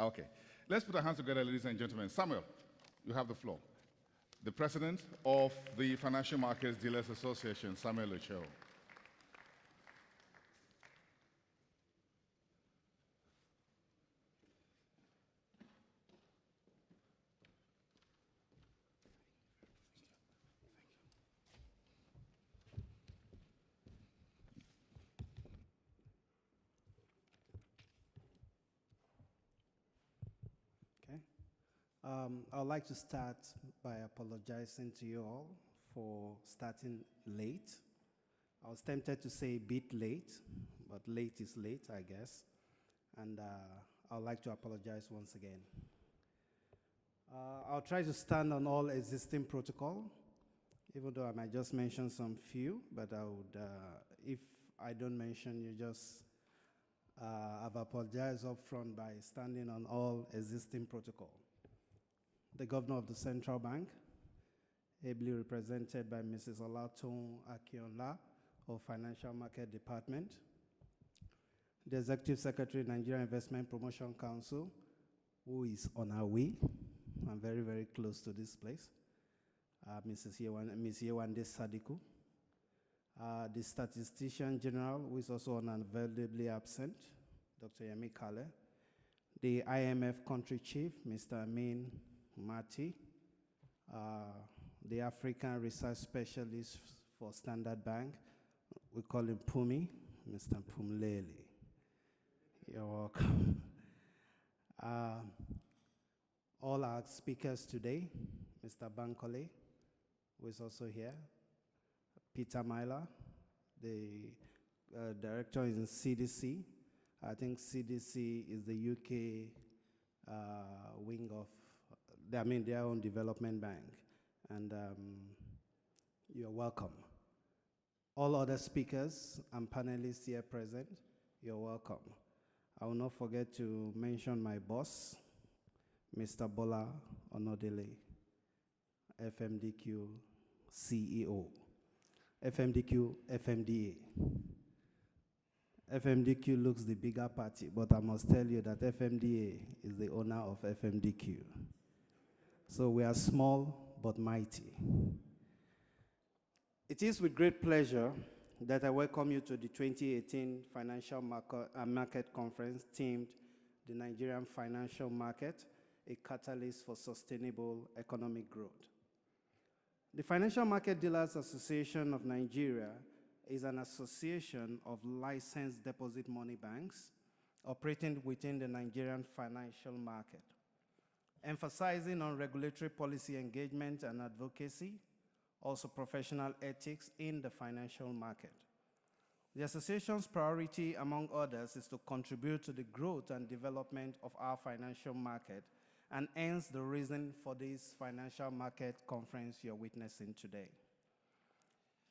Okay. Let's put our hands together, ladies and gentlemen. Samuel, you have the floor. The president of the Financial Markets Dealers Association, Samuel Ocho. I'd like to start by apologizing to you all for starting late. I was tempted to say a bit late, but late is late, I guess. And I'd like to apologize once again. I'll try to stand on all existing protocol, even though I might just mention some few, but I would, if I don't mention, you just I've apologized up front by standing on all existing protocol. The governor of the central bank, ably represented by Mrs. Olatun Akionla of Financial Market Department, the executive secretary, Nigeria Investment Promotion Council, who is on her way. I'm very, very close to this place. Ms. Yewande Sadiku, the statistician general, who is also unavoidably absent, Dr. Yemi Kale, the IMF country chief, Mr. Amin Mati, the African research specialist for Standard Bank, we call him Pumi, Mr. Pumlele. You're welcome. All our speakers today, Mr. Bankole, who is also here, Peter Myler, the director in CDC. I think CDC is the UK wing of, their own development bank. And you're welcome. All other speakers and panelists here present, you're welcome. I will not forget to mention my boss, Mr. Bola Onodele, FMDQ CEO, FMDQ, FMDA. FMDQ looks the bigger party, but I must tell you that FMDA is the owner of FMDQ. So we are small but mighty. It is with great pleasure that I welcome you to the 2018 Financial Market Conference themed The Nigerian Financial Market, a Catalyst for Sustainable Economic Growth. The Financial Market Dealers Association of Nigeria is an association of licensed deposit money banks operating within the Nigerian financial market, emphasizing on regulatory policy engagement and advocacy, also professional ethics in the financial market. The association's priority, among others, is to contribute to the growth and development of our financial market, and hence the reason for this financial market conference you're witnessing today.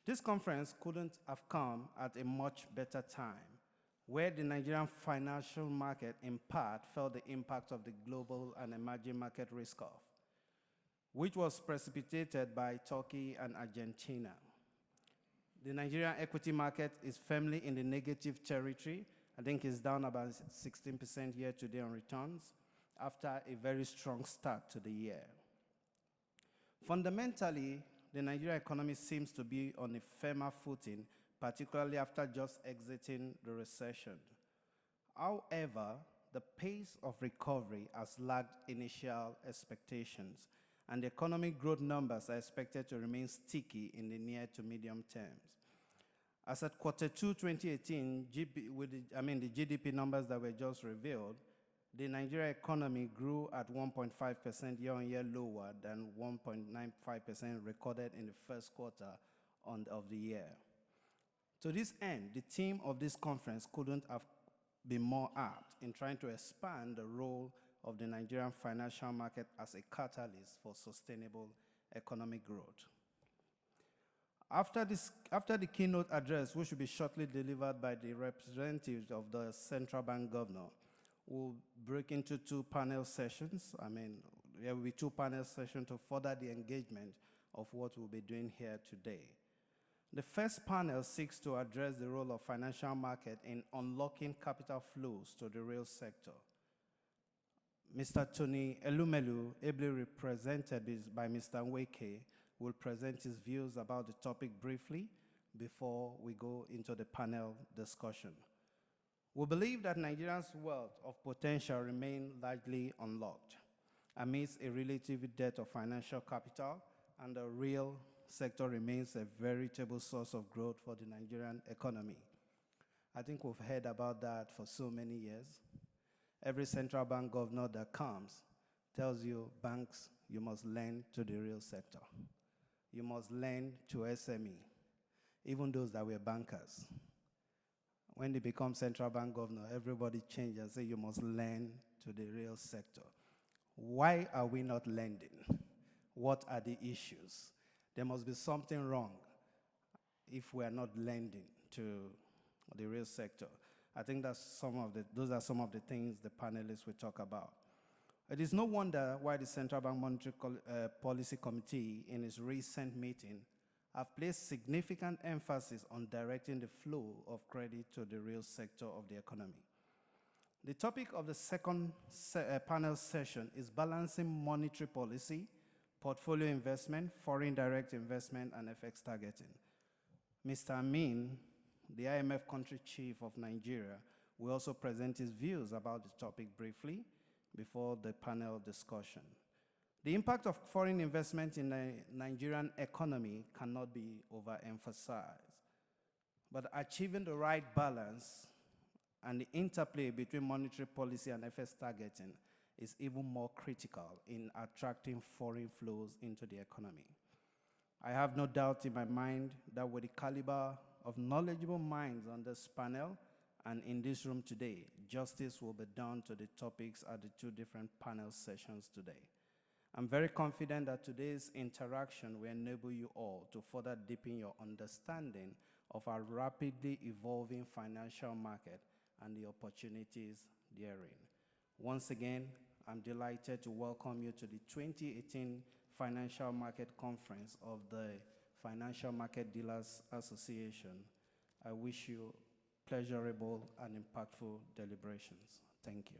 This conference couldn't have come at a much better time, where the Nigerian financial market in part felt the impact of the global and emerging market risk-off, which was precipitated by Turkey and Argentina. The Nigerian equity market is firmly in the negative territory. I think it's down about 16% year to date on returns after a very strong start to the year. Fundamentally, the Nigerian economy seems to be on a firmer footing, particularly after just exiting the recession. However, the pace of recovery has lagged initial expectations, and the economic growth numbers are expected to remain sticky in the near to medium terms. As at Q2 2018, the GDP numbers that were just revealed, the Nigerian economy grew at 1.5% year-on-year lower than 1.95% recorded in the first quarter of the year. To this end, the theme of this conference couldn't have been more apt in trying to expand the role of the Nigerian financial market as a catalyst for sustainable economic growth. After the keynote address, which will be shortly delivered by the representatives of the central bank governor, we'll break into two panel sessions. There will be two panel sessions to further the engagement of what we'll be doing here today. The first panel seeks to address the role of financial market in unlocking capital flows to the real sector. Mr. Tony Elumelu, ably represented by Mr. Nweke, will present his views about the topic briefly before we go into the panel discussion. We believe that Nigeria's wealth of potential remain largely unlocked amidst a relative dearth of financial capital, and the real sector remains a veritable source of growth for the Nigerian economy. I think we've heard about that for so many years. Every central bank governor that comes tells you, banks, you must lend to the real sector. You must lend to SME, even those that were bankers. When they become central bank governor, everybody changes and say you must lend to the real sector. Why are we not lending? What are the issues? There must be something wrong if we are not lending to the real sector. I think those are some of the things the panelists will talk about. It is no wonder why the Central Bank Monetary Policy Committee, in its recent meeting, have placed significant emphasis on directing the flow of credit to the real sector of the economy. The topic of the second panel session is balancing monetary policy, portfolio investment, foreign direct investment, and FX targeting. Mr. Amin, the IMF country chief of Nigeria, will also present his views about the topic briefly before the panel discussion. The impact of foreign investment in the Nigerian economy cannot be overemphasized, but achieving the right balance and the interplay between monetary policy and FX targeting is even more critical in attracting foreign flows into the economy. I have no doubt in my mind that with the caliber of knowledgeable minds on this panel and in this room today, justice will be done to the topics at the two different panel sessions today. I'm very confident that today's interaction will enable you all to further deepen your understanding of our rapidly evolving financial market and the opportunities therein. Once again, I'm delighted to welcome you to the 2018 Financial Market Conference of the Financial Market Dealers Association. I wish you pleasurable and impactful deliberations. Thank you.